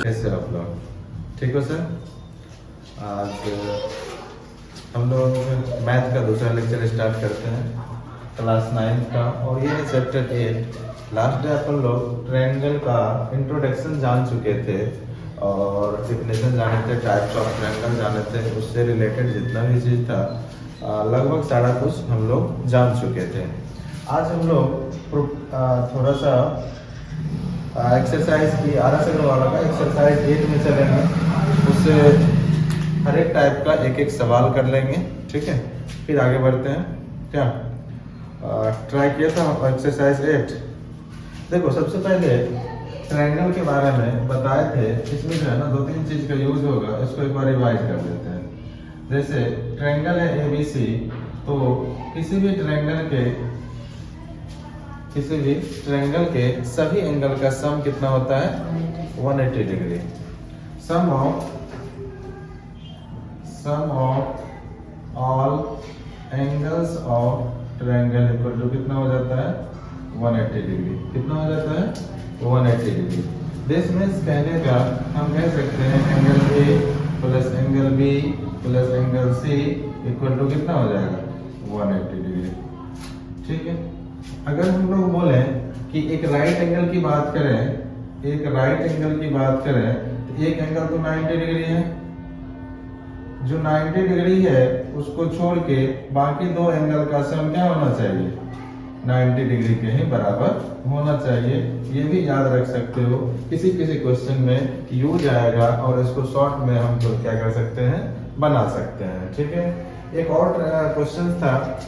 कैसे आप लोग ठीक हो सर? आज हम लोग मैथ का दूसरा लेक्चर स्टार्ट करते हैं, क्लास 9 का, और ये है चैप्टर 8। लास्ट डे अपन लोग ट्रायंगल का इंट्रोडक्शन जान चुके थे और डिफिनेशन जाने थे, टाइप्स ऑफ ट्रायंगल जाने थे, उससे रिलेटेड जितना भी चीज़ था लगभग सारा कुछ हम लोग जान चुके थे। आज हम लोग थोड़ा सा एक्सरसाइज की RS अग्रवाल का एक्सरसाइज 8 में चलेंगे, उससे हर एक टाइप का एक एक सवाल कर लेंगे, ठीक है? फिर आगे बढ़ते हैं। क्या ट्राई किया था एक्सरसाइज 8? देखो, सबसे पहले ट्रायंगल के बारे में बताए थे, इसमें जो है ना 2-3 चीज़ का यूज होगा, इसको एक बार रिवाइज कर लेते हैं। जैसे ट्रायंगल है ABC, तो किसी भी ट्रायंगल के सभी एंगल का सम कितना होता है? 180 degree. Sum of all angles of triangle equal to कितना हो जाता है? 180 डिग्री। कितना हो जाता है? 180 डिग्री। दिस मीन्स कहने का हम कह सकते हैं angle A plus angle B plus angle C equal to कितना हो जाएगा? 180 डिग्री। ठीक है? अगर हम लोग बोले कि एक राइट एंगल की बात करें, तो एक एंगल तो 90 डिग्री है। जो 90 डिग्री है उसको छोड़ के बाकी दो एंगल का सम क्या होना चाहिए? 90 डिग्री के ही बराबर होना चाहिए। ये भी याद रख सकते हो, किसी क्वेश्चन में यूज आएगा और इसको शॉर्ट में हम तो क्या कर सकते हैं, बना सकते हैं। ठीक है? एक और क्वेश्चन था,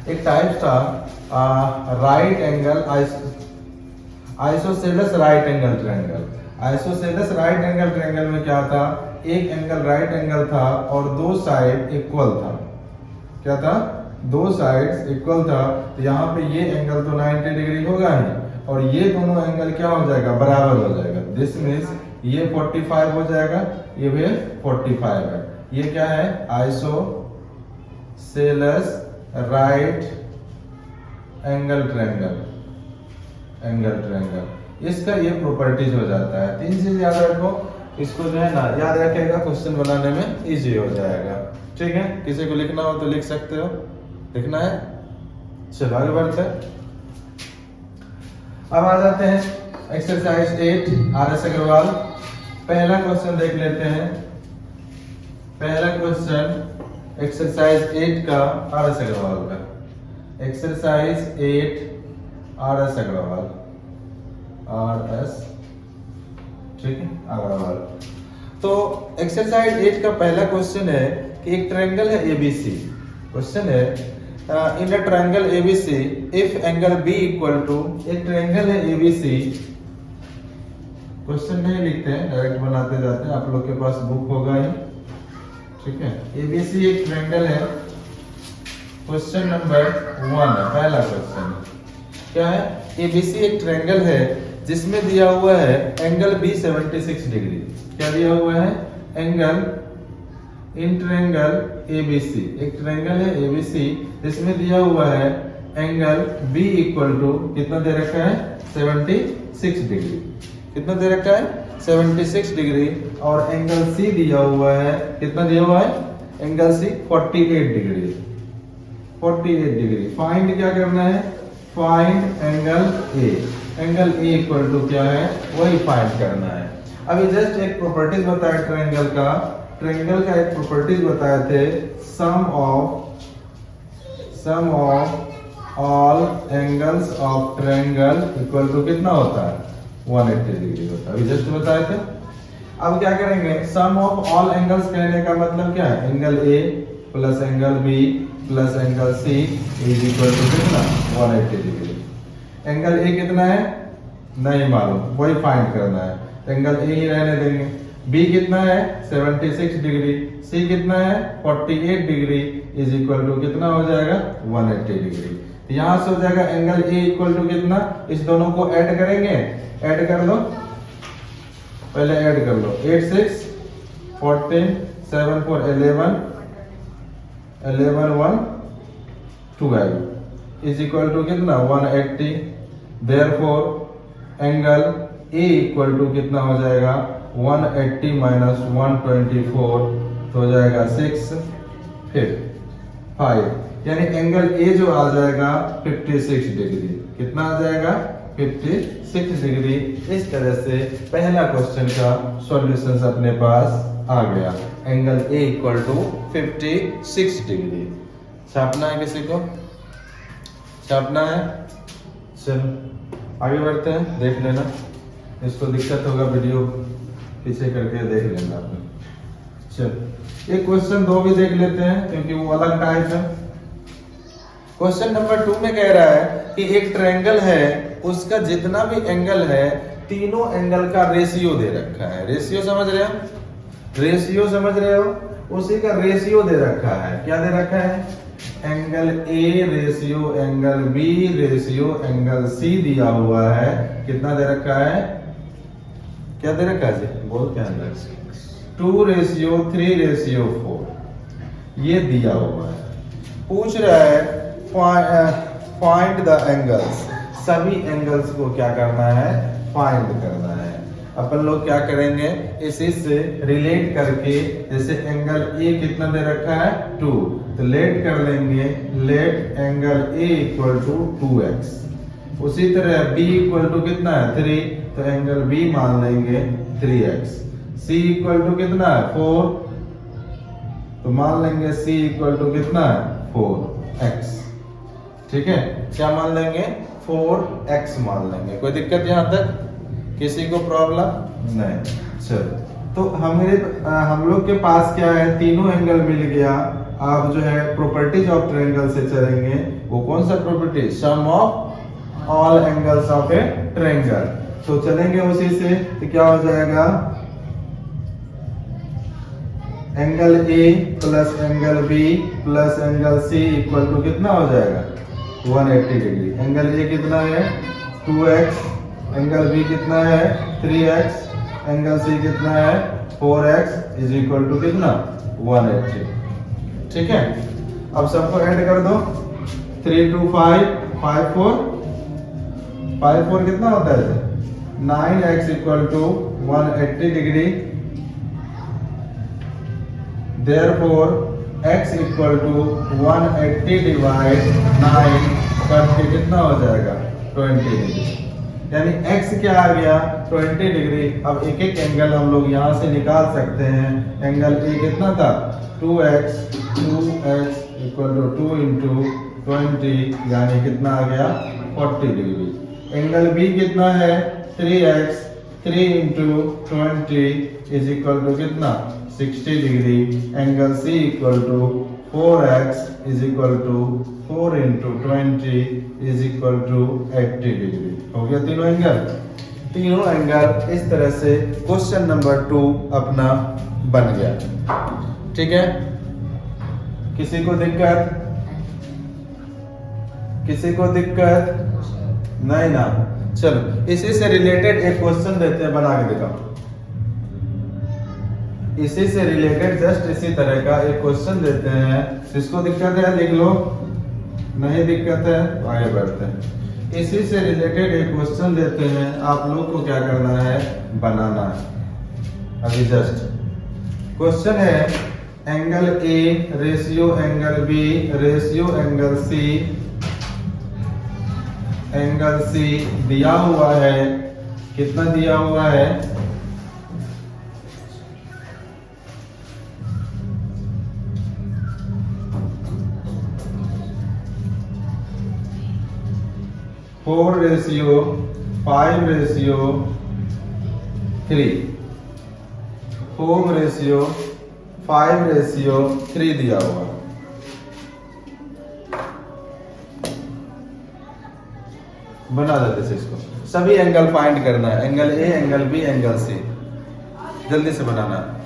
एक टाइप था right angle isosceles right angle triangle. Isosceles right angle triangle में क्या था? एक एंगल राइट एंगल था और दो साइड इक्वल था। क्या था? दो साइड्स इक्वल था। तो यहाँ पे ये एंगल तो 90 डिग्री होगा ही, और ये दोनों एंगल क्या हो जाएगा? बराबर हो जाएगा। दिस मीन्स ये 45 हो जाएगा, ये भी 45 है। ये क्या है? Isosceles right angle triangle. इसका ये प्रॉपर्टीज हो जाता है। 3 चीज याद रखो, इसको जो है ना याद रखेगा, क्वेश्चन बनाने में इजी हो जाएगा। ठीक है? किसी को लिखना हो तो लिख सकते हो। लिखना है? चलो आगे बढ़ते हैं। अब आ जाते हैं एक्सरसाइज 8 RS अग्रवाल। पहला क्वेश्चन देख लेते हैं। पहला क्वेश्चन एक्सरसाइज 8 का RS अग्रवाल का। एक्सरसाइज 8 RS अग्रवाल, RS, ठीक है, अग्रवाल। तो एक्सरसाइज 8 का पहला क्वेश्चन है कि एक ट्रायंगल है ABC। क्वेश्चन है in a triangle ABC if angle B equal to, एक ट्रायंगल है ABC। क्वेश्चन नहीं लिखते हैं, डायरेक्ट बनाते जाते हैं, आप लोग के पास बुक होगा ही। ठीक है? ABC एक ट्रायंगल है। क्वेश्चन नंबर 1 है, पहला क्वेश्चन क्या है? ABC एक ट्रायंगल है जिसमें दिया हुआ है एंगल B 76 डिग्री। क्या दिया हुआ है? एंगल इन ट्रायंगल ABC, एक ट्रायंगल है ABC जिसमें दिया हुआ है एंगल B इक्वल टू कितना दे रखा है? 76 डिग्री। कितना दे रखा है? 76 डिग्री। और एंगल C दिया हुआ है, कितना दिया हुआ है? Angle C 48 degree. 48 degree. Find क्या करना है? Find angle A। Angle A equal to क्या है? वही फाइंड करना है। अभी जस्ट एक प्रॉपर्टीज बताया ट्रायंगल का एक प्रॉपर्टीज बताए थे, sum of all angles of triangle equal to कितना होता है? 180 डिग्री होता है। अभी जस्ट बताए थे। अब क्या करेंगे? सम ऑफ ऑल एंगल्स कहने का मतलब क्या है? Angle A plus angle B plus angle C is equal to कितना? 180 डिग्री। एंगल A कितना है? नहीं मालूम, वही फाइंड करना है। एंगल A ही रहने देंगे। B कितना है? 76 डिग्री। C कितना है? 48 डिग्री इज इक्वल टू कितना हो जाएगा? 180 डिग्री। तो यहां से हो जाएगा एंगल A इक्वल टू कितना? इस दोनों को ऐड करेंगे, ऐड कर लो, पहले ऐड कर लो। 8 6 14 7 4 11 1 12 इज इक्वल टू कितना 180। Therefore angle A equal to कितना हो जाएगा 180 माइनस 124 तो हो जाएगा 6 फिर 5 यानी एंगल ए जो आ जाएगा 56 डिग्री। कितना आ जाएगा 56 डिग्री। इस तरह से पहला क्वेश्चन का सॉल्यूशन अपने पास आ गया। Angle A equal to 56 degree. छापना है किसी को? छापना है? चलो आगे बढ़ते हैं, देख लेना। इसको दिक्कत होगा वीडियो पीछे करके देख लेना आपने। चलो एक क्वेश्चन 2 भी देख लेते हैं क्योंकि वो अलग टाइप है। क्वेश्चन नंबर 2 में कह रहा है कि एक ट्रायंगल है, उसका जितना भी एंगल है तीनों एंगल का रेशियो दे रखा है। रेशियो समझ रहे हो? रेशियो समझ रहे हो? उसी का रेशियो दे रखा है। क्या दे रखा है? Angle A ratio angle B ratio angle C दिया हुआ है। कितना दे रखा है? क्या दे रखा है जी? बोल क्या है? 2 रेशियो 3 रेशियो 4 ये दिया हुआ है। पूछ रहा है फाइंड द एंगल्स। सभी एंगल्स को क्या करना है? फाइंड करना है। अपन लोग क्या करेंगे, इसी से रिलेट करके, जैसे एंगल ए कितना दे रखा है 2 तो लेट कर लेंगे, let angle A equal to 2x। उसी तरह b इक्वल टू कितना है 3 तो एंगल b मान लेंगे 3x। c इक्वल टू कितना है 4 तो मान लेंगे c इक्वल टू कितना है 4x। ठीक है, क्या मान लेंगे? 4x मान लेंगे। कोई दिक्कत यहां तक? किसी को प्रॉब्लम नहीं? चलो तो हम लोग के पास क्या है, तीनों एंगल मिल गया। आप जो है प्रॉपर्टीज ऑफ ट्रायंगल से चलेंगे। वो कौन सा property? Sum of all angles of a triangle. तो चलेंगे उसी से, तो क्या हो जाएगा? Angle A plus angle B plus angle C equal to कितना हो जाएगा 180 डिग्री। एंगल ए कितना है 2x, एंगल बी कितना है 3x, एंगल सी कितना है 4x इज इक्वल टू कितना 180। ठीक है, अब सबको ऐड कर दो। 3 2 5 5 4 5 4 कितना होता है? 9x equal to 180 degree. Therefore x equal to 180 divide 9 करके कितना हो जाएगा 20 डिग्री। यानी x क्या आ गया 20 डिग्री। अब एक एक एंगल हम लोग यहाँ से निकाल सकते हैं। एंगल ए कितना था 2x इक्वल टू 2 इंटू 20 यानी कितना आ गया 40 डिग्री। एंगल बी कितना है 3x 3 into 20 is equal to कितना 60 degree. Angle C equal to 4x is equal to 4 into 20 is equal to 80 degree. हो गया तीनों एंगल। तीनों एंगल इस तरह से क्वेश्चन नंबर 2 अपना बन गया। ठीक है, किसी को दिक्कत? किसी को दिक्कत नहीं ना? चलो इसी से रिलेटेड एक क्वेश्चन देते हैं, बना के दिखाओ। इसी से रिलेटेड जस्ट इसी तरह का एक क्वेश्चन देते हैं। जिसको दिक्कत है लिख लो, नहीं दिक्कत है तो आगे बढ़ते हैं। इसी से रिलेटेड एक क्वेश्चन देते हैं, आप लोग को क्या करना है बनाना है। अभी जस्ट क्वेश्चन है angle A ratio angle B ratio angle C दिया हुआ है। कितना दिया हुआ है? Four ratio 5 ratio 3 4 ratio 5 ratio 3 दिया हुआ। बना देते हैं इसको। सभी एंगल फाइंड करना है, angle A angle B angle C. जल्दी से बनाना है।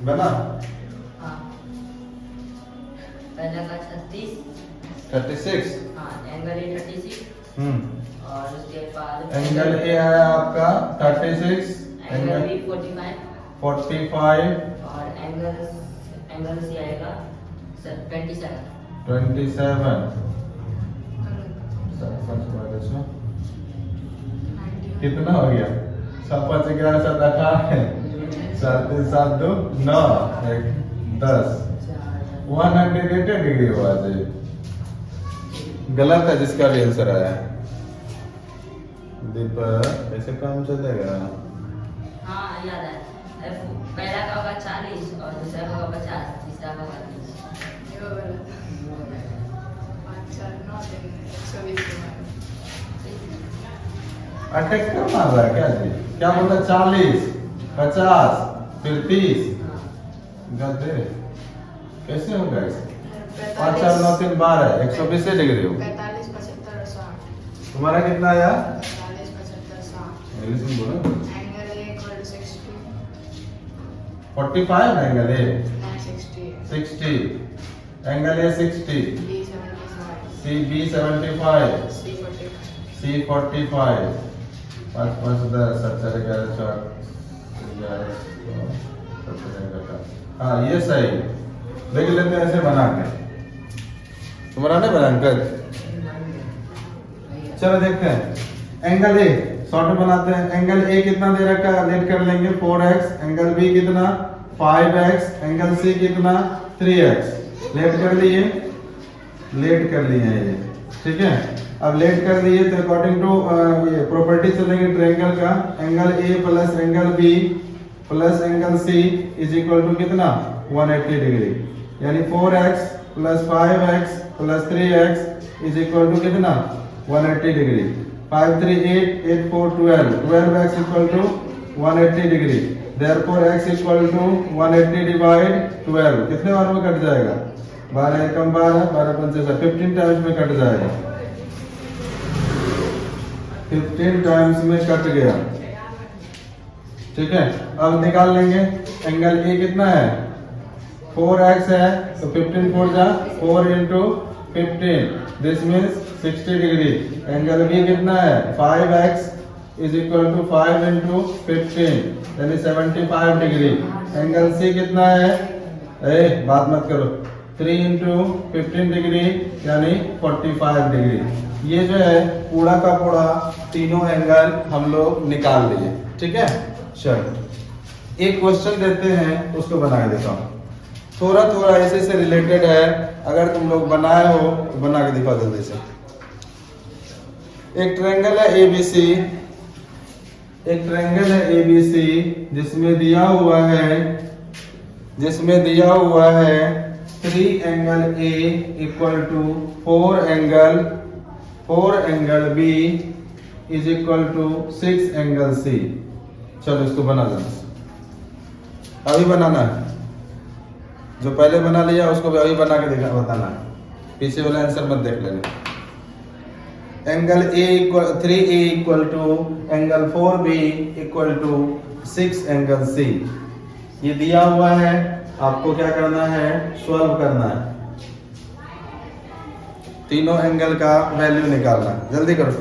बना? हाँ, पहला का 36, 36। हाँ एंगल ए 36, और उसके बाद एंगल ए आया आपका 36, एंगल बी 45, 45, और एंगल सी आएगा 27। 27। कितना हो गया? 7 11 7 18 7 7 2 9 10 180 डिग्री हुआ जी। गलत है जिसका भी आंसर आया। दीपक ऐसे काम चलेगा? हाँ याद है, पहला का होगा 40 और दूसरा का होगा 50, तीसरा का होगा 30। अटैक कर मार रहा है क्या जी? क्या बोलता? 40 50 फिर 30। गलत है। कैसे होगा ऐसे? 5 4 9 3 12 120 डिग्री हो। 45 75 और 60। तुम्हारा कितना आया? 45 75 60। इंग्लिश में बोलो। Angle A equal 60। 45 angle A 60 60 angle A 60 B 75 C B 75 C 45 C 45 5 5 10 7 4 11 4 हाँ ये सही। देख लेते हैं ऐसे बना के। तुम्हारा नहीं बना अंकल? चलो देखते हैं। एंगल ए शॉर्ट बनाते हैं। एंगल ए कितना दे रखा है? लेट कर लेंगे 4x। एंगल बी कितना? 5x। एंगल सी कितना? 3x। लेट कर लिए ये, ठीक है। अब लेट कर लिए तो अकॉर्डिंग टू ये प्रॉपर्टी चलेंगे ट्रायंगल का। Angle A plus angle B plus angle C is equal to कितना? 180 डिग्री। यानी 4x plus 5x plus 3x is equal to कितना? 180 degree. 5 3 8 8 4 12 12x equal to 180 degree. Therefore x equal to 180 divide 12 कितने बार में cut जाएगा? 12 एकम 12 12 पंचे 15 times में cut जाएगा। 15 times में कट गया, ठीक है। अब निकाल लेंगे। एंगल ए कितना है? 4x है तो 15 4 जा 4 into 15 this means 60 degree. Angle B कितना है? 5x is equal to 5 into 15 यानी 75 डिग्री। एंगल सी कितना है? बात मत करो। 3 into 15 डिग्री यानी 45 डिग्री। ये जो है पूरा का पूरा तीनों एंगल हम लोग निकाल लिए, ठीक है। चलो एक क्वेश्चन देते हैं, उसको बना के दिखाओ। थोड़ा थोड़ा इसी से रिलेटेड है। अगर तुम लोग बनाए हो तो बना के दिखाओ जल्दी से। एक ट्रायंगल है ABC, जिसमें दिया हुआ है 3 angle A equal to 4 angle B is equal to 6 angle C। चलो इसको बना देना। अभी बनाना है, जो पहले बना लिया उसको भी अभी बना के दिखा बताना है। पीछे वाला आंसर मत देख लेना। Angle A equal 3A equal to angle 4B equal to 6 angle C। ये दिया हुआ है, आपको क्या करना है? सॉल्व करना है। तीनों एंगल का वैल्यू निकालना है। जल्दी करो।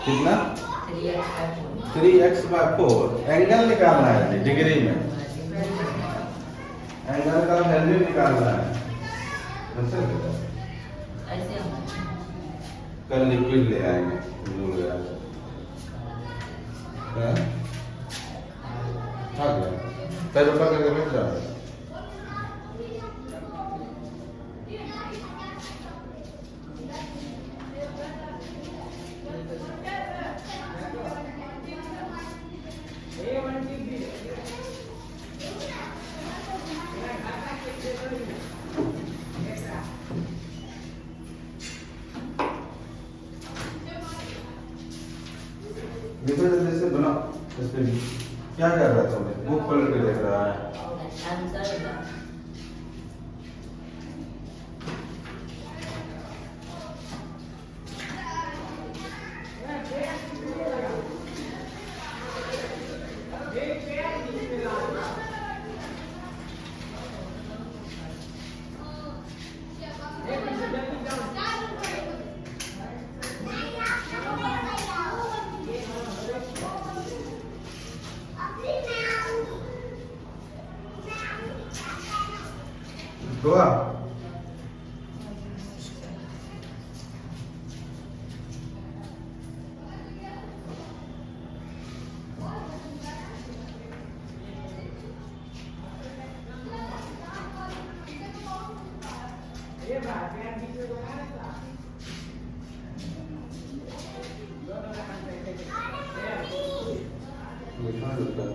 कितना? 3x/4 एंगल निकालना है डिग्री में। एंगल का वैल्यू निकालना है। अच्छा बेटा, ऐसे हम कल लिक्विड ले आएंगे, भूल गया। हाँ? आ गया, पैर उठा करके बैठ जाओ। देखो जल्दी से बनाओ। इस पे क्या कर रहा था? बुक खोल के देख रहा है। आंसर हुआ?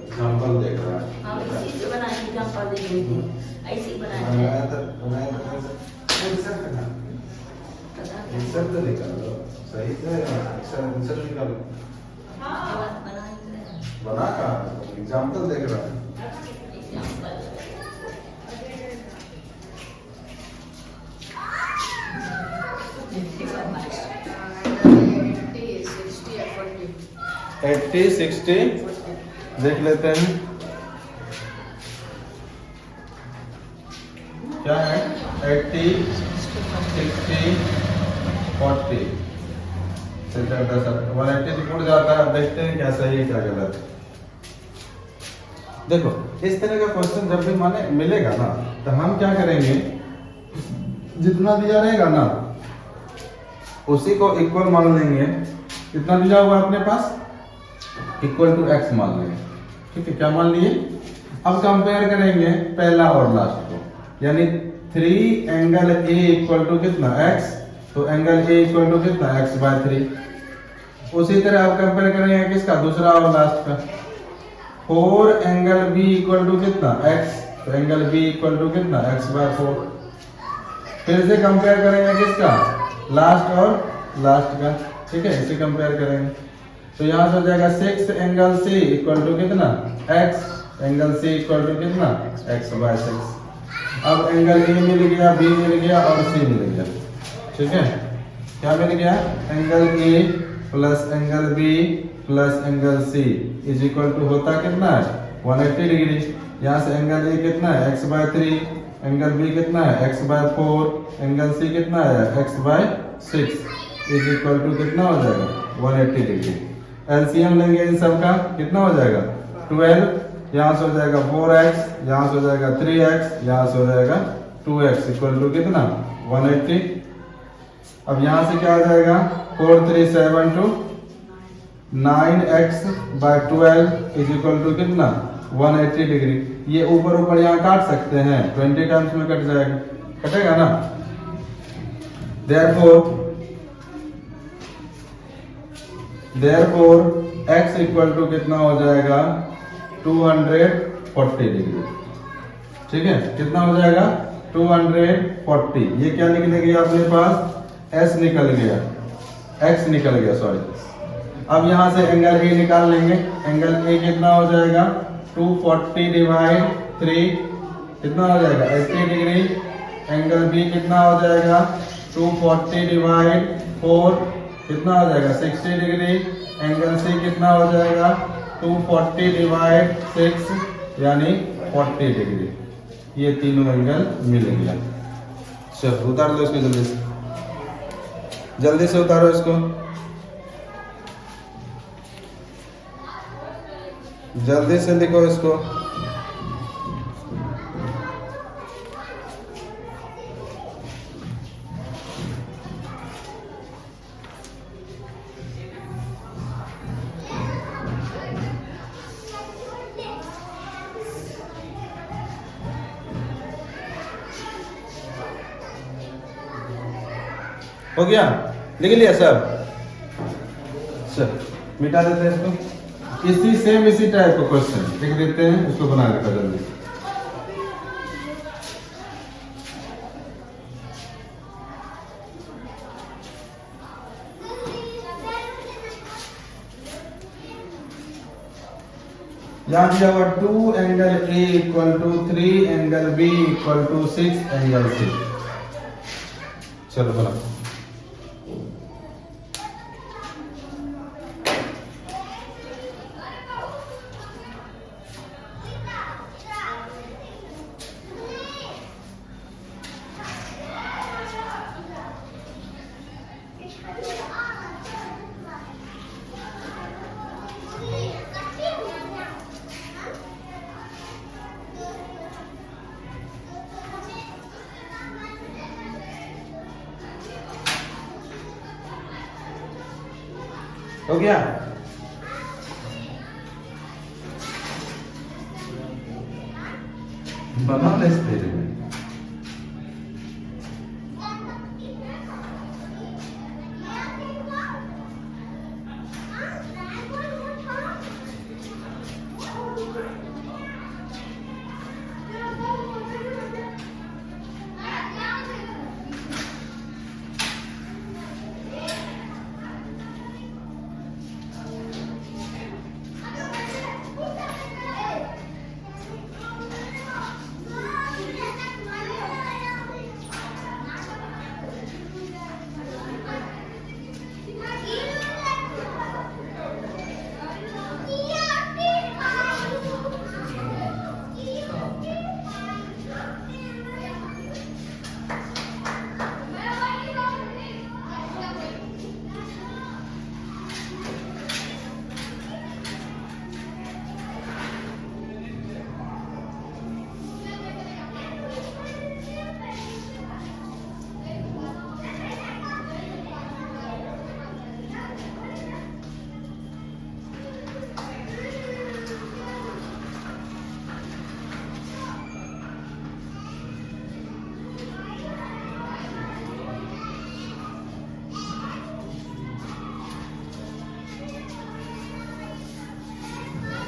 एग्जाम्पल देख रहा है। हम इसी से बनाए एग्जांपल दे रही थी, ऐसे बनाए बनाया तो आंसर तो निकालो सही से। आंसर निकालो। बना का एग्जाम्पल देख रहा है। एंगल 60 या 40। 80 60 देख लेते हैं क्या है। 80 60 40 से 180 से उड़ जाता है। देखते हैं क्या सही है क्या गलत है। देखो इस तरह का क्वेश्चन जब भी माने मिलेगा ना, तो हम क्या करेंगे, जितना दिया रहेगा ना उसी को इक्वल मान लेंगे। कितना दिया हुआ अपने पास, इक्वल टू एक्स मान लेंगे। ठीक है, क्या मान लिए। अब कंपेयर करेंगे पहला और लास्ट को, यानी 3 एंगल ए इक्वल टू कितना x, तो एंगल ए इक्वल टू कितना x/3। उसी तरह आप कंपेयर करेंगे किसका, दूसरा और लास्ट का। 4 एंगल बी इक्वल टू कितना x, तो एंगल बी इक्वल टू कितना x/4। फिर से कंपेयर करेंगे किसका, लास्ट और लास्ट का। ठीक है, इसे कंपेयर करेंगे तो यहाँ से हो जाएगा 6 एंगल सी इक्वल टू कितना x, angle C equal to कितना x/6। अब एंगल ए मिल गया, बी मिल गया और सी मिल गया। ठीक है, क्या मिल गया, angle A plus angle B plus angle C is equal to होता कितना है 180 डिग्री। यहाँ से एंगल ए कितना है x/3, एंगल बी कितना है x/4, एंगल सी कितना है x/6 इज इक्वल टू कितना हो जाएगा 180 डिग्री। एलसीएम लेंगे इन सब का, कितना हो जाएगा 12। यहाँ से हो जाएगा 4x, यहाँ से हो जाएगा 3x, यहाँ से हो जाएगा 2x इक्वल टू कितना 180। अब यहाँ से क्या हो जाएगा 4 3 7 2 9x/12 इज इक्वल टू कितना 180 डिग्री। ये ऊपर ऊपर यहाँ काट सकते हैं, 20 टाइम्स में कट जाएगा, कटेगा ना। therefore x इक्वल टू कितना हो जाएगा 240 डिग्री। ठीक है, कितना हो जाएगा 240। ये क्या निकलेगी अपने पास, s निकल गया, x निकल गया सॉरी। अब यहाँ से एंगल ए निकाल लेंगे। एंगल ए कितना हो जाएगा 240 डिवाइड 3 कितना हो जाएगा 80 डिग्री। एंगल बी कितना हो जाएगा 240 डिवाइड 4 कितना हो जाएगा 60 डिग्री। एंगल सी कितना हो जाएगा 240 डिवाइड 6 यानी 40 डिग्री। ये तीनों एंगल मिल गया। चलो उतार लो इसको, जल्दी से उतारो इसको, जल्दी से लिखो इसको। हो गया, लिख लिया सब। चल मिटा देते हैं इसको। इसी टाइप का क्वेश्चन लिख देते हैं, उसको बना देता जल्दी। यहाँ दिया हुआ 2 angle A equal to 3 angle B equal to 6 angle C। चलो बना। हो गया, बना ले इस तेरे में।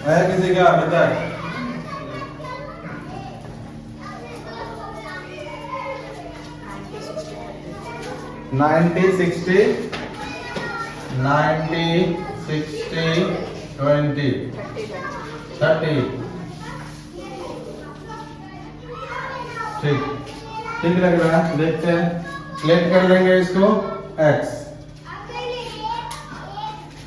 है किसी का बता? 90 60 20 30। ठीक ठीक लग रहा है, देखते हैं। प्लेट कर लेंगे इसको x।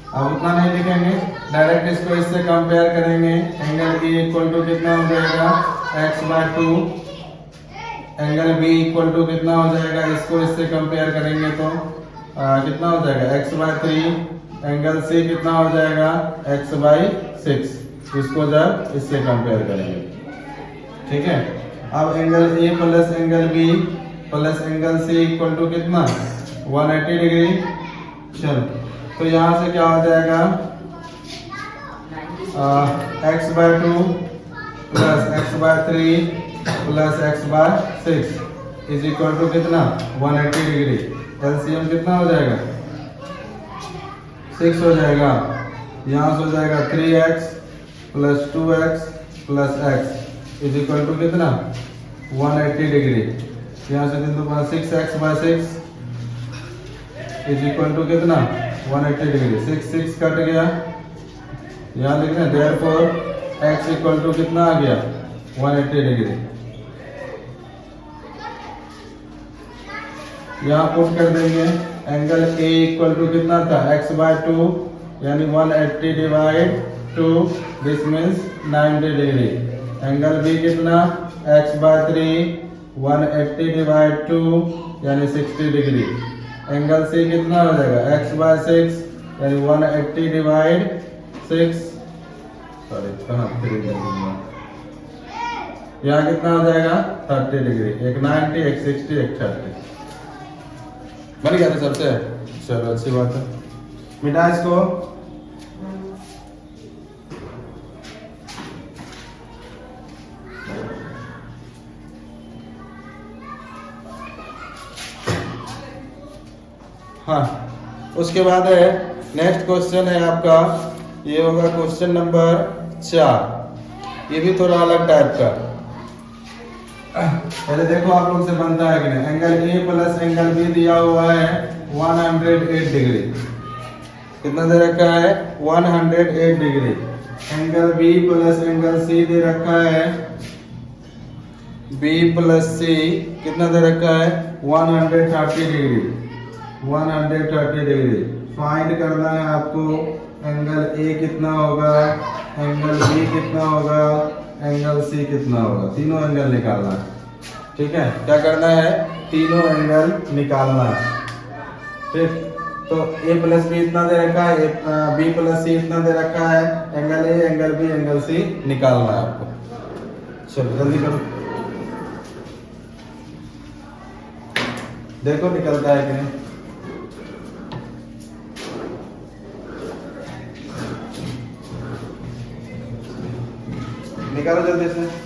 अब उतना नहीं लिखेंगे, डायरेक्ट इसको इससे कंपेयर करेंगे। एंगल E इक्वल टू कितना हो जाएगा x/2, angle B equal to कितना हो जाएगा, इसको इससे कंपेयर करेंगे तो कितना हो जाएगा x/3, एंगल C कितना हो जाएगा x/6, इसको जब इससे कंपेयर करेंगे। ठीक है, अब angle A plus angle B plus angle C equal to कितना 180 डिग्री। चलो तो यहाँ से क्या हो जाएगा x/2 plus x/3 plus x/6 is equal to कितना 180 डिग्री। एलसीएम कितना हो जाएगा 6 हो जाएगा। यहाँ से हो जाएगा 3x plus 2x plus x is equal to कितना 180 डिग्री। यहाँ से 6x/6 इज इक्वल टू कितना 180 डिग्री। 6 कट गया, यहाँ लिखना देयरफॉर x इक्वल टू कितना आ गया 180 डिग्री। यहाँ पुट कर देंगे एंगल A इक्वल टू कितना था x/2 यानी 180 divide 2 this means 90 degree. Angle B कितना x/3 180 डिवाइड 2 यानी 60 डिग्री। एंगल C कितना हो जाएगा x/6 यानी 180 डिवाइड 6 सॉरी कहाँ 3 डिग्री, यहाँ कितना हो जाएगा 30 डिग्री। एक 90 एक 60 एक 30 बन गया था सबसे। चलो अच्छी बात है, मिटा इसको। हाँ, उसके बाद है नेक्स्ट क्वेश्चन है आपका, ये होगा क्वेश्चन नंबर 4। ये भी थोड़ा अलग टाइप का। पहले देखो आप लोग से बनता है कि नहीं। Angle A plus angle B दिया हुआ है 108 डिग्री। कितना दे रखा है? 108 degree. Angle B plus angle C दे रखा है, बी प्लस सी कितना दे रखा है? 130 डिग्री। 130 डिग्री फाइंड करना है आपको। एंगल ए कितना होगा, एंगल बी कितना होगा, एंगल सी कितना होगा। तीनों एंगल निकालना है। ठीक है, क्या करना है? तीनों एंगल निकालना है। ठीक, तो ए प्लस बी इतना दे रखा है, बी प्लस सी इतना दे रखा है। Angle A, angle B, angle C निकालना है आपको। चलो जल्दी करो, देखो निकलता है कि नहीं। निकालो जल्दी से।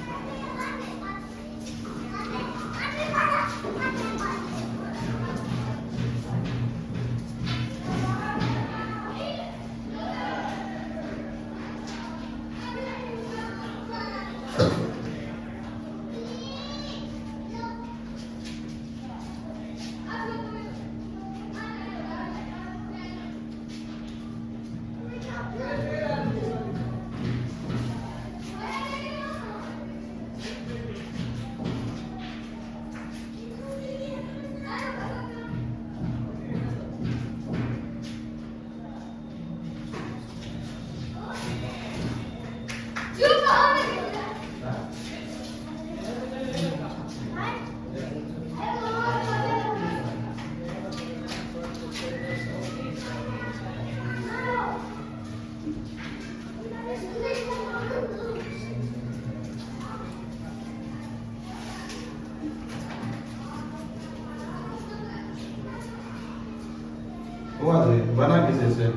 बना किसी से?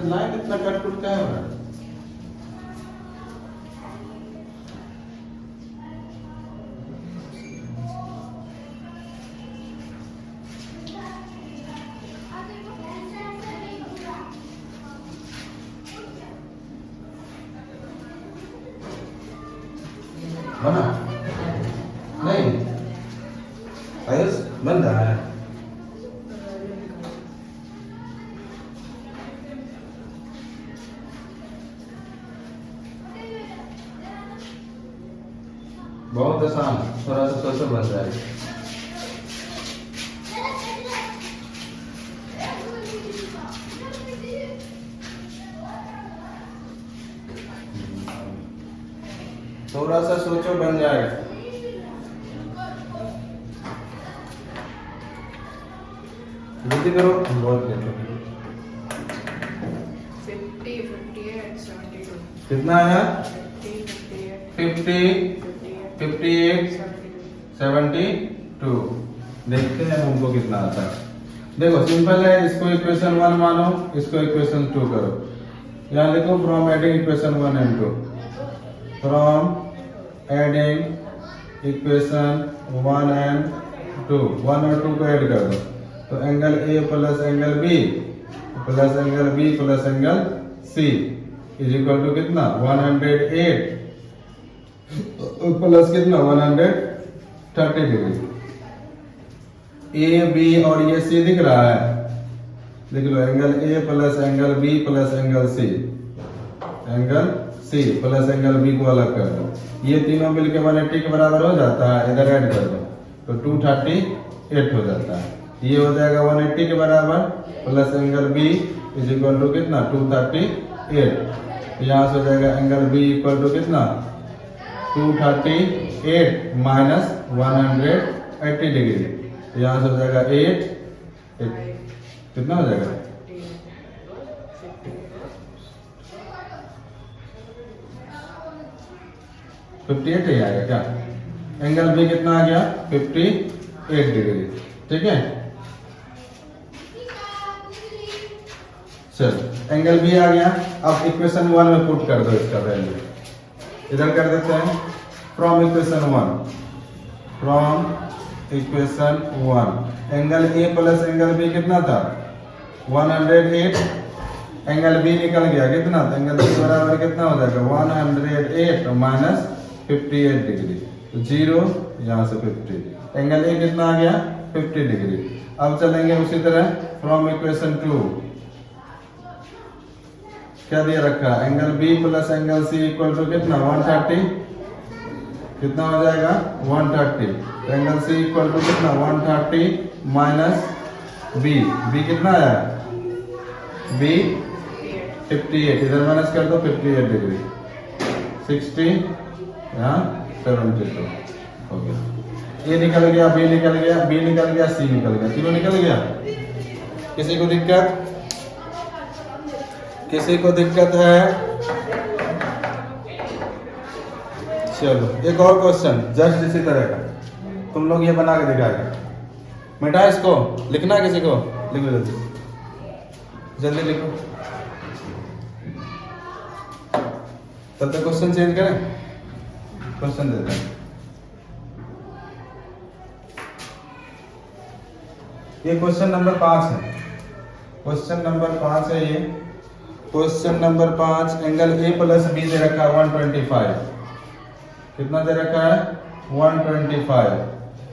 लाइन इतना कट का है। बना नहीं, आयुष बन रहा है। बहुत आसान, थोड़ा सा सोचो बन जाएगा। थोड़ा सा सोचो बन जाएगा। जल्दी करो, बहुत लेट हो गया। 50, 58, 72. कितना है? 50, 50, 58, 72। देखते हैं हमको कितना आता है। देखो सिंपल है, इसको इक्वेशन 1 मानो, इसको इक्वेशन 2 करो। यहाँ लिखो from adding equation 1 and 2। From adding equation 1 and 2, 1 और 2 को ऐड कर दो। तो angle A plus angle B plus angle B plus angle C is equal to कितना? 108 प्लस कितना? 130 डिग्री। ए बी और ये सी दिख रहा है, देख लो। Angle A plus angle B plus angle C, angle C plus angle B को अलग कर दो। ये तीनों मिलके 180 के बराबर हो जाता है। इधर ऐड कर दो तो 238 हो जाता है। ये हो जाएगा 180 के बराबर plus angle B is equal to कितना? 238। तो यहाँ से हो जाएगा एंगल बी इक्वल टू कितना? 238 माइनस 180 डिग्री। तो यहाँ से हो जाएगा 8 कितना हो जाएगा? 58 ही आएगा क्या? एंगल बी कितना आ गया? 58 डिग्री। ठीक है, चल एंगल बी आ गया। अब इक्वेशन 1 में पुट कर दो इसका वैल्यू। इधर कर देते हैं from equation 1। From equation 1 angle A plus angle B कितना था? 108 एंगल बी निकल गया कितना, तो एंगल बी बराबर कितना हो जाएगा 108 माइनस 58 डिग्री, तो 0 यहाँ से 50, एंगल ए कितना आ गया 50 डिग्री। अब चलेंगे उसी तरह फ्रॉम इक्वेशन 2, क्या दिया रखा, angle B plus angle C equal to कितना 130, कितना हो जाएगा 130, एंगल सी इक्वल टू कितना 130 माइनस बी, बी कितना आया बी 58, इधर माइनस कर दो 58 डिग्री, 60 यहाँ 72 हो गया। ये निकल गया, बी निकल गया, बी निकल गया, सी निकल गया, तीनों निकल गया। किसी को दिक्कत, किसी को दिक्कत है? चलो एक और क्वेश्चन जस्ट इसी तरह का, तुम लोग ये बना के दिखाएगा, मिटा इसको, लिखना किसी को, लिखो जल्दी जल्दी लिखो, तब तक क्वेश्चन चेंज करें, क्वेश्चन देते हैं। ये क्वेश्चन नंबर 5 है, क्वेश्चन नंबर 5 है ये, question number 5, angle A plus B दे रखा है 125, कितना दे रखा है 125,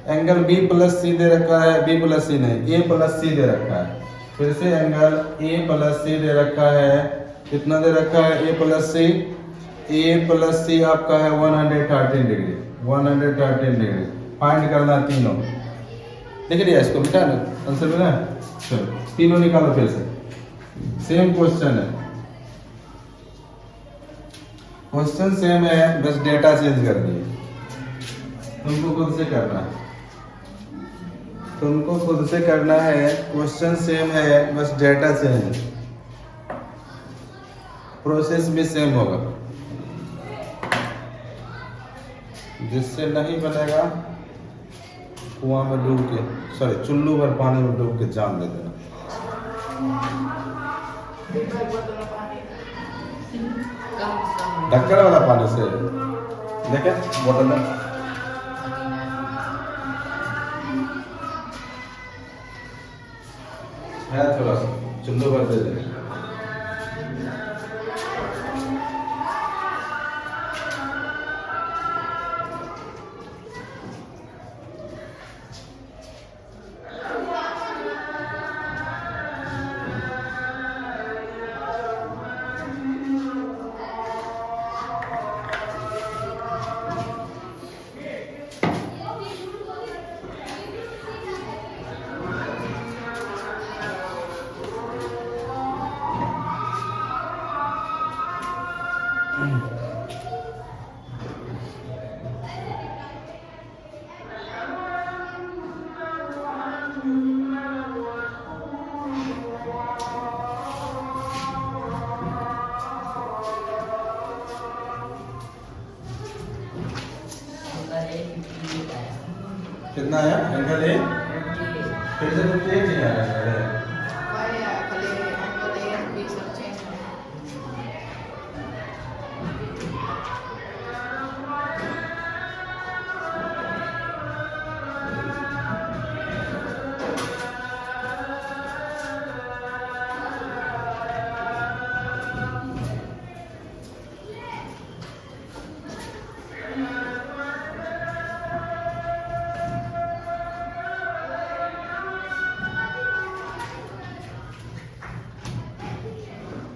एंगल बी प्लस सी दे रखा है, बी प्लस सी नहीं ए प्लस सी दे रखा है, फिर से एंगल ए प्लस सी दे रखा है, कितना दे रखा है ए प्लस सी आपका है 113 डिग्री, 113 डिग्री फाइंड करना तीनों, लिख लिया इसको, मिटा ना आंसर मिला, चलो तीनों निकालो फिर से, सेम क्वेश्चन है, क्वेश्चन सेम है, बस डेटा चेंज कर दिए, तुमको खुद से करना है, तुमको खुद से करना है, क्वेश्चन सेम है बस डेटा चेंज, प्रोसेस भी सेम होगा, जिससे नहीं बनेगा कुआं में डूब के, सॉरी चुल्लू भर पानी में डूब के जान दे देना। ढक्कन वाला पानी से देखें बोतल में, है थोड़ा सा चुल्लू भर दे देना। कितना आया एंगल ए, फिर से 58 नहीं आया है,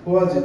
हुआ जी।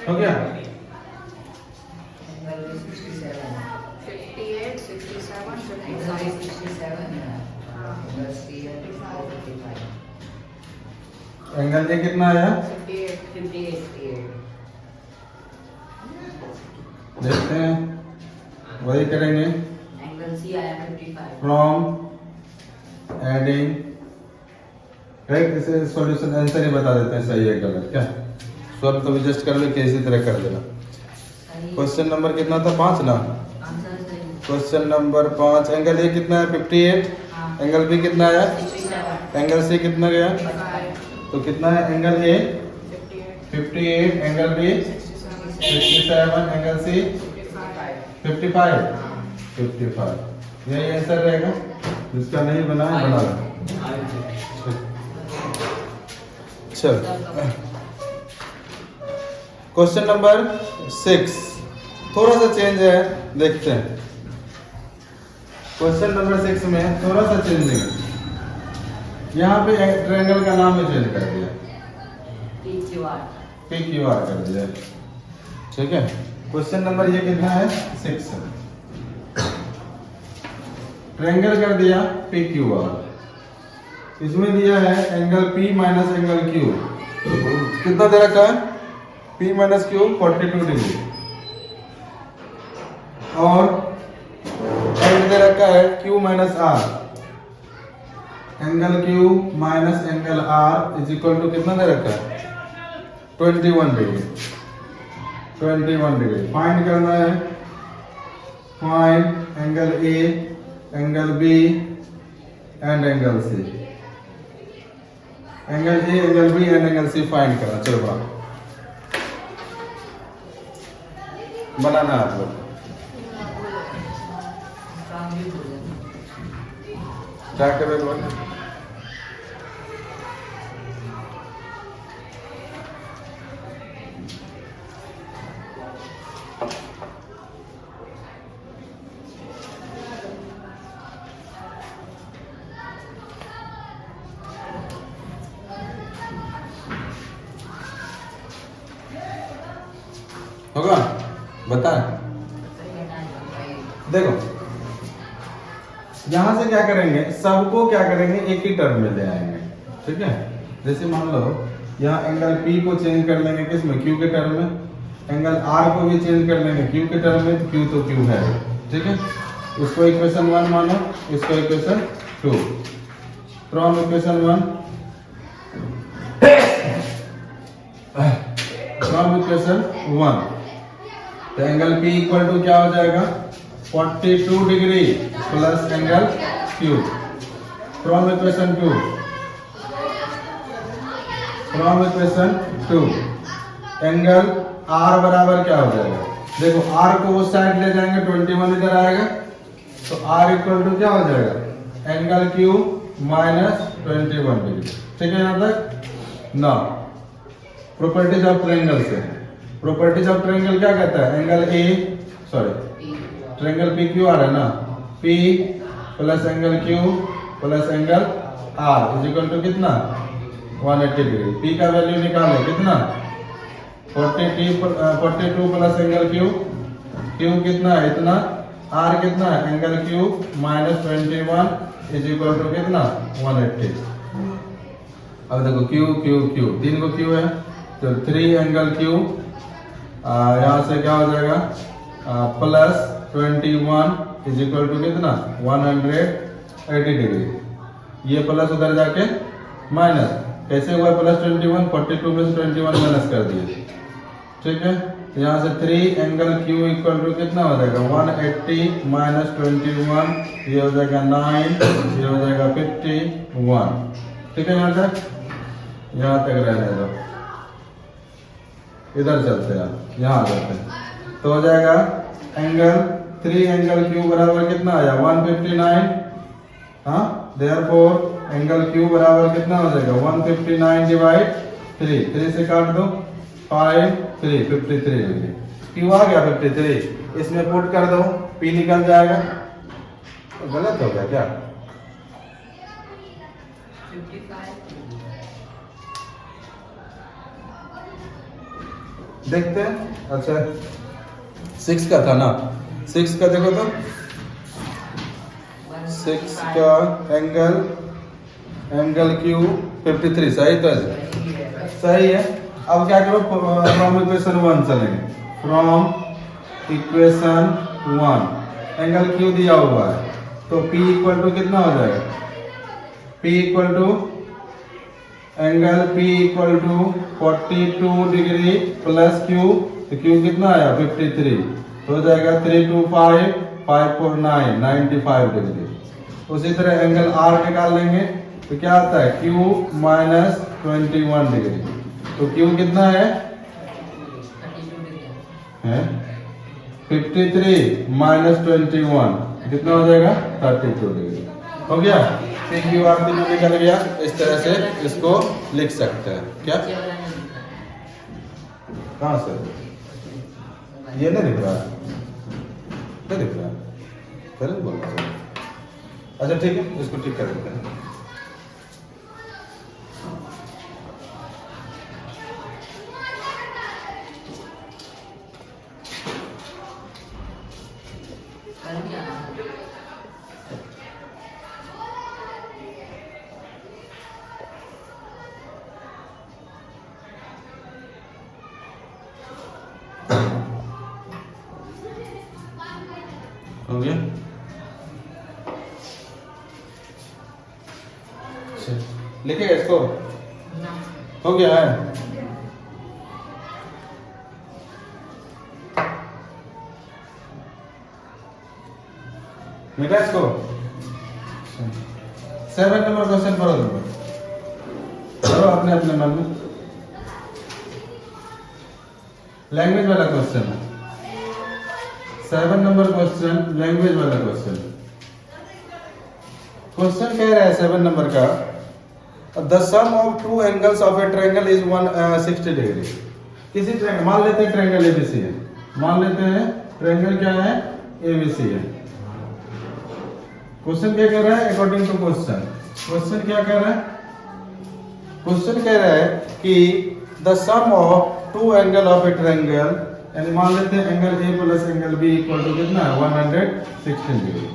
हो गया? एंगल भी 67 है 58, 67, एंगल 55. भी 67 है एंगल सी है 55 एंगल ये कितना आया? 58. 58 देखते हैं, वही करेंगे। एंगल सी आया 55 फ्रॉम एडिंग राइट, इसे सॉल्यूशन आंसर ही बता देते हैं सही है गलत। क्या सॉल्व तो जस्ट कर ले के इसी तरह कर देना। सही क्वेश्चन नंबर कितना था? 5 ना। आंसर सही क्वेश्चन नंबर 5 एंगल ए कितना है? 58। हाँ एंगल बी कितना आया? 67 एंगल सी कितना गया? 5, तो कितना है? Angle A 58, 58, angle B 67, 67, angle C 55. 55। 55 यही आंसर रहेगा। जिसका नहीं बना है बना लो। चल क्वेश्चन नंबर 6 थोड़ा सा चेंज है, देखते हैं। क्वेश्चन नंबर 6 में थोड़ा सा चेंजिंग है। यहाँ पे ट्रायंगल का नाम ही चेंज कर दिया, PQR PQR कर दिया। ठीक है, क्वेश्चन नंबर ये कितना है? 6। ट्रायंगल कर दिया PQR, इसमें दिया है angle P minus angle Q। कितना दे रखा है? P माइनस Q 42 डिग्री, और एंगल दे रखा है Q minus R। Angle Q minus angle R is equal to कितना दे रखा है? 21 डिग्री। 21 डिग्री फाइंड करना है। Find angle A, angle B and angle C। Angle A, angle B and angle C find करना। चलो बनाना आप लोग। काम भी हो जाए क्या करें बोल? होगा? बता। देखो यहां से क्या करेंगे, सबको क्या करेंगे एक ही टर्म में ले आएंगे। ठीक है, जैसे मान लो यहाँ एंगल P को चेंज कर लेंगे किसमें? Q के टर्म में। एंगल R को भी चेंज कर लेंगे Q के टर्म में, तो Q तो Q है। ठीक है, उसको इक्वेशन 1 मानो, इसको equation 2। From equation 1 from equation 1 तो एंगल P इक्वल टू क्या हो जाएगा? 42 degree plus angle Q। From equation 2 angle R बराबर क्या हो जाएगा? देखो R को उस साइड ले जाएंगे, 21 इधर आएगा, तो R इक्वल टू क्या हो जाएगा? Angle Q minus 21 degree. ठीक है यहाँ तक ना। प्रॉपर्टीज ऑफ ट्रायंगल से, प्रॉपर्टीज ऑफ ट्रायंगल क्या कहता है? एंगल ट्रायंगल PQR है ना, P plus angle Q plus angle R is equal to कितना? 180 डिग्री। P का वैल्यू निकालो कितना? 42 प्लस एंगल Q कितना है? इतना। R कितना है? Angle Q minus 21 is equal to कितना? 180। अब देखो Q 3 को Q है, तो 3 एंगल Q यहाँ से क्या हो जाएगा? प्लस 21 इज इक्वल टू कितना? 180 डिग्री। ये प्लस उधर जाके माइनस, कैसे हुआ प्लस 21? 42 में से 21 माइनस कर दिए। ठीक है, यहाँ से 3 एंगल Q इक्वल टू कितना हो जाएगा? 180 माइनस 21, ये हो जाएगा 9, ये हो जाएगा 51। ठीक है, यहाँ तक रहने दो। इधर चलते हैं, यहाँ आ जाते हैं, तो हो जाएगा एंगल 3 एंगल Q बराबर कितना आया? 159। हाँ, देयरफॉर एंगल Q बराबर कितना हो जाएगा? 159 डिवाइड 3 से काट दो, 5 3 53 डिग्री। Q आ गया 53, इसमें पुट कर दो, P निकल जाएगा। तो गलत हो गया क्या? 55 देखते हैं। अच्छा 6 का था ना, 6 का देखो तो 6 का एंगल क्यू 53 सही तो है, सही है। अब क्या करो, फ्रॉम इक्वेशन 1 चलेंगे। फ्रॉम इक्वेशन 1 एंगल क्यू दिया हुआ है तो P इक्वल टू कितना हो जाएगा, P equal to angle P equal to 42 degree plus Q, तो Q कितना आया 53, तो हो जाएगा 3 2 5 5 4 9 95 डिग्री। उसी तरह एंगल R निकाल लेंगे तो क्या आता है Q माइनस 21 डिग्री, तो Q कितना है 53 माइनस 21 कितना हो जाएगा 32 डिग्री। हो गया, PQR तीनों निकल गया। इस तरह से इसको लिख सकते हैं। क्या कहाँ से ये नहीं दिख रहा है, नहीं दिख रहा है, पहले बोल रहा था। अच्छा ठीक है, इसको ठीक कर देते हैं। हो गया, लिखेगा इसको, हो गया है। मिटा इसको। 7 नंबर क्वेश्चन पढ़ो तुम, पढ़ो अपने अपने मन में। लैंग्वेज वाला क्वेश्चन है 7 नंबर क्वेश्चन, लैंग्वेज वाला क्वेश्चन। क्वेश्चन कह रहा है 7 नंबर का, the sum of two angles of a triangle is 160 degree. किसी ट्रायंगल, मान लेते हैं ट्रायंगल एबीसी है, मान लेते हैं ट्रायंगल क्या है एबीसी है। क्वेश्चन क्या कह रहा है, अकॉर्डिंग टू क्वेश्चन, क्वेश्चन क्या कह रहा है, क्वेश्चन कह रहा है कि the sum of two angle of a triangle, यानी मान लेते हैं angle A plus angle B equal to कितना है 116 डिग्री।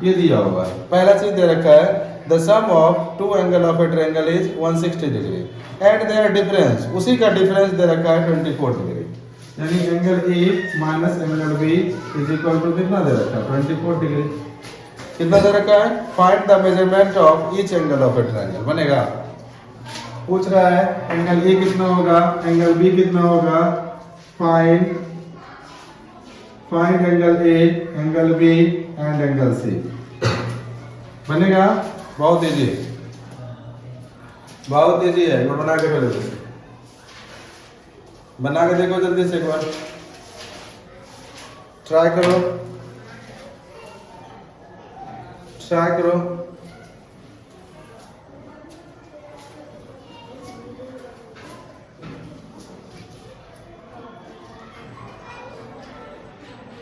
ये दिया हुआ है, पहला चीज दे रखा है the sum of two angle of a triangle is 160 degree and their difference, उसी का डिफरेंस दे रखा है 24 डिग्री, यानी angle A minus angle B is equal to कितना दे रखा है 24 डिग्री। कितना दे रखा है, find the measurement of each angle of a triangle. बनेगा, पूछ रहा है एंगल ए कितना होगा, एंगल बी कितना होगा, find angle A, angle B and angle C. बनेगा, बहुत इजी, बहुत इजी है। मैं बना के पहले बना के देखो जल्दी से, एक बार ट्राई करो, ट्राई करो।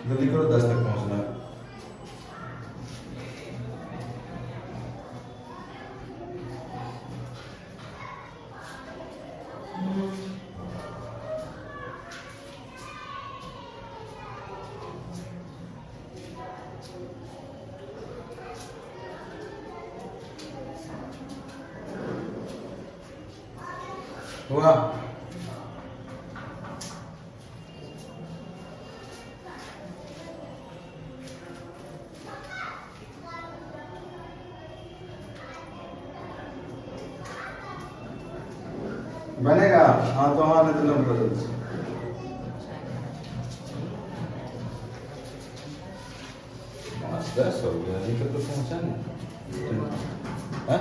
जल्दी करो, 10 तक पहुंचना है। हुआ, बनेगा। हाँ तो हाँ, नहीं तो नंबर जल्दी। दस हो गया, अभी तक तो पहुंचा नहीं। हाँ?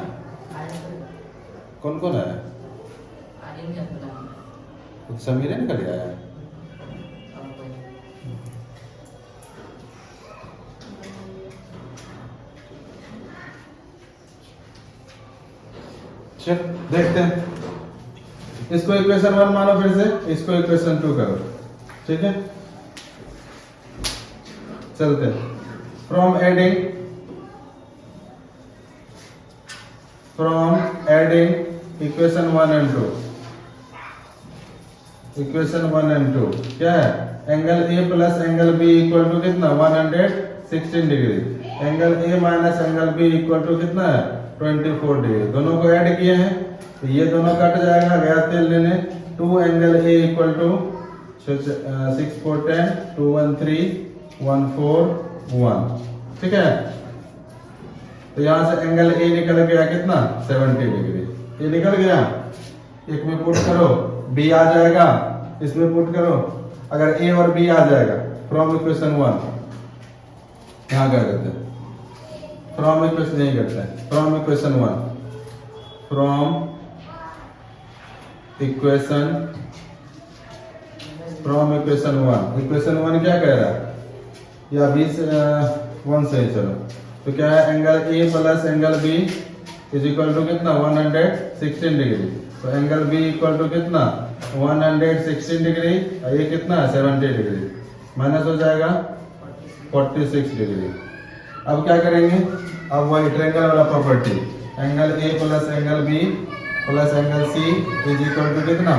कौन कौन है, समीर निकल गया है। चल देखते हैं, इसको इक्वेशन 1 मानो, फिर से इसको इक्वेशन 2 करो, ठीक है। चलते हैं, from adding from adding equation 1 and 2। Equation 1 and 2 क्या है? Angle A plus angle B equal to कितना? 116 degree. Angle A minus angle B equal to कितना है? 24 डिग्री। दोनों को ऐड किए हैं तो ये दोनों कट जाएगा, गया तेल लेने। 2 एंगल ए इक्वल टू 6 4 10, 2 1 3 1 4 1। ठीक है, तो यहां से एंगल ए निकल गया कितना? 70 डिग्री। ये निकल गया, एक में पुट करो, बी आ जाएगा, इसमें पुट करो। अगर ए और बी आ जाएगा फ्रॉम इक्वेशन 1, यहां क्या करते हैं? फ्रॉम इक्वेशन नहीं करते हैं, from equation 1। From equation 1। Equation 1 क्या कह रहा है? या बी से 1 से ही चलो, तो क्या है? Angle A plus angle B is equal to कितना? 116 डिग्री। तो एंगल बी इक्वल टू कितना? 116 डिग्री, और ये कितना? 70 डिग्री। माइनस हो जाएगा 46 डिग्री। अब क्या करेंगे? अब वही ट्रायंगल वाला property, angle A plus angle B plus angle C is equal to कितना?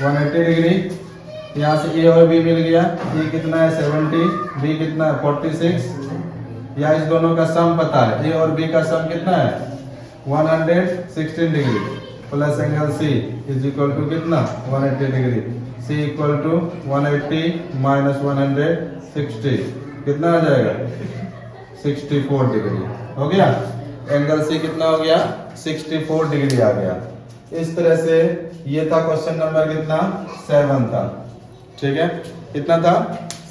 180 डिग्री। यहाँ से ए और बी मिल गया, ए कितना है? 70, बी कितना है? 46। या इस दोनों का सम पता है, ए और बी का सम कितना है? 116 degree plus angle C is equal to कितना? 180 degree. C equal to 180 minus 160 कितना आ जाएगा? 64 डिग्री। हो गया, एंगल सी कितना हो गया? 64 डिग्री आ गया। इस तरह से ये था क्वेश्चन नंबर कितना? 7 था। ठीक है, कितना था?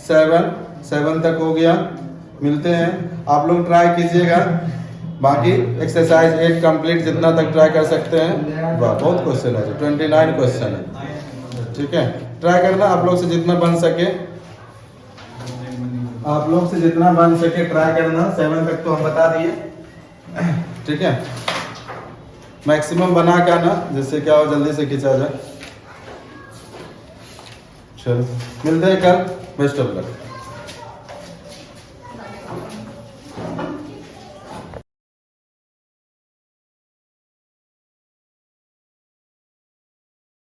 7 तक हो गया। मिलते हैं, आप लोग ट्राई कीजिएगा। बाकी एक्सरसाइज 8 कंप्लीट जितना तक ट्राई कर सकते हैं। वाह, बहुत क्वेश्चन है, 29 क्वेश्चन है। ठीक है, ट्राई करना आप लोग से जितना बन सके, आप लोग से जितना बन सके ट्राई करना। 7 तक तो हम बता दिए। ठीक है, मैक्सिमम बना के आना, जिससे क्या हो जल्दी से खींचा जाए। चलो, मिलते हैं कल। Best of luck.